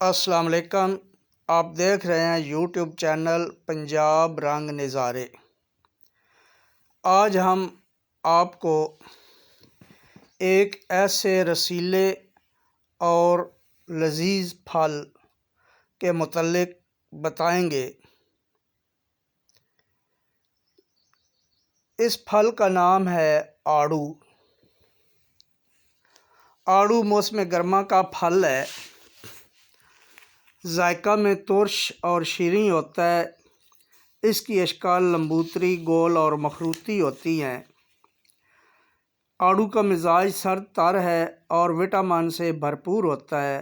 السلام علیکم۔ آپ دیکھ رہے ہیں یوٹیوب چینل پنجاب رنگ نظارے۔ آج ہم آپ کو ایک ایسے رسیلے اور لذیذ پھل کے متعلق بتائیں گے۔ اس پھل کا نام ہے آڑو۔ آڑو موسم گرما کا پھل ہے۔ ذائقہ میں ترش اور شیریں ہوتا ہے۔ اس کی اشکال لمبوتری، گول اور مخروطی ہوتی ہیں۔ آڑو کا مزاج سرد تر ہے اور وٹامن سے بھرپور ہوتا ہے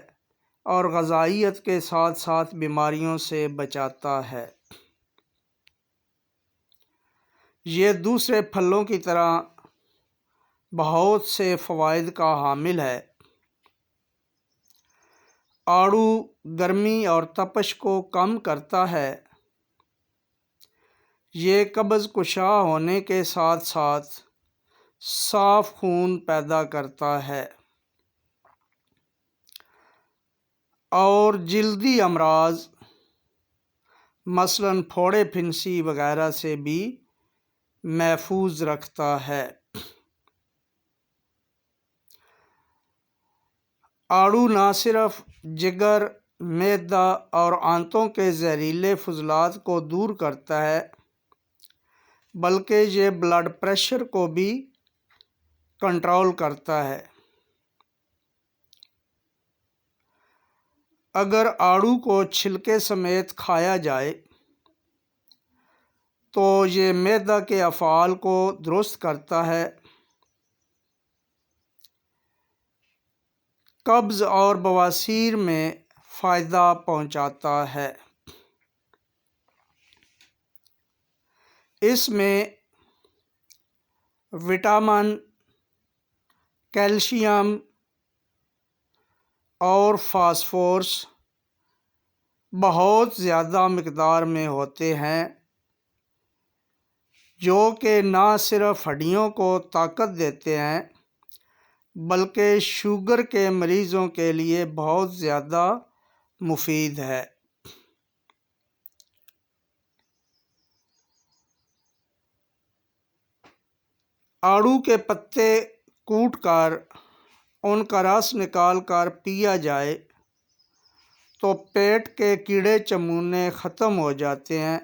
اور غذائیت کے ساتھ ساتھ بیماریوں سے بچاتا ہے۔ یہ دوسرے پھلوں کی طرح بہت سے فوائد کا حامل ہے۔ آڑو گرمی اور تپش کو کم کرتا ہے۔ یہ قبض کشا ہونے کے ساتھ ساتھ صاف خون پیدا کرتا ہے اور جلدی امراض مثلاً پھوڑے پھنسی وغیرہ سے بھی محفوظ رکھتا ہے۔ آڑو نہ صرف جگر، معدہ اور آنتوں کے زہریلے فضلات کو دور کرتا ہے بلکہ یہ بلڈ پریشر کو بھی کنٹرول کرتا ہے۔ اگر آڑو کو چھلکے سمیت کھایا جائے تو یہ معدہ کے افعال کو درست کرتا ہے، قبض اور بواسیر میں فائدہ پہنچاتا ہے۔ اس میں وٹامن، کیلشیم اور فاسفورس بہت زیادہ مقدار میں ہوتے ہیں جو کہ نہ صرف ہڈیوں کو طاقت دیتے ہیں بلکہ شوگر کے مریضوں کے لیے بہت زیادہ مفید ہے۔ آڑو کے پتے کوٹ کر ان کا رس نکال کر پیا جائے تو پیٹ کے کیڑے چمونے ختم ہو جاتے ہیں۔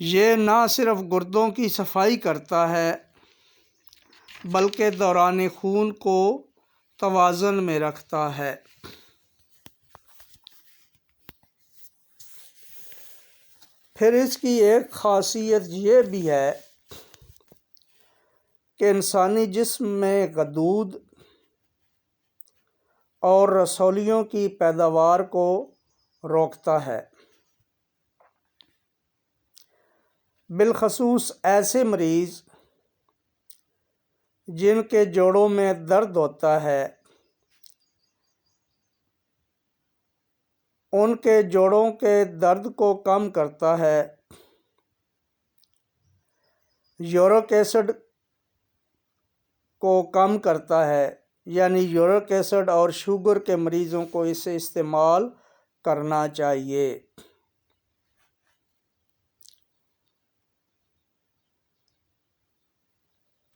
یہ نہ صرف گردوں کی صفائی کرتا ہے بلکہ دوران خون کو توازن میں رکھتا ہے۔ پھر اس کی ایک خاصیت یہ بھی ہے کہ انسانی جسم میں غدود اور رسولیوں کی پیداوار کو روکتا ہے۔ بالخصوص ایسے مریض جن کے جوڑوں میں درد ہوتا ہے، ان کے جوڑوں کے درد کو کم کرتا ہے۔ یورک ایسڈ کو کم کرتا ہے، یعنی یورک ایسڈ اور شوگر کے مریضوں کو اسے استعمال کرنا چاہیے۔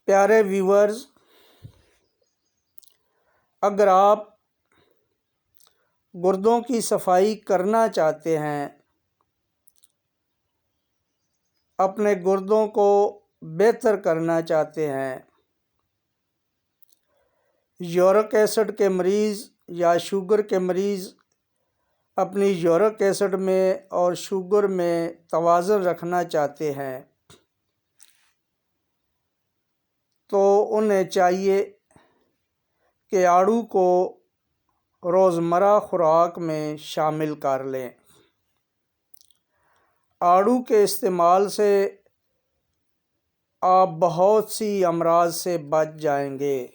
پیارے ویورز، اگر آپ گردوں کی صفائی کرنا چاہتے ہیں، اپنے گردوں کو بہتر کرنا چاہتے ہیں، یورک ایسڈ کے مریض یا شوگر کے مریض اپنی یورک ایسڈ میں اور شوگر میں توازن رکھنا چاہتے ہیں تو انہیں چاہیے کہ آڑو کو روزمرہ خوراک میں شامل کر لیں۔ آڑو کے استعمال سے آپ بہت سی امراض سے بچ جائیں گے۔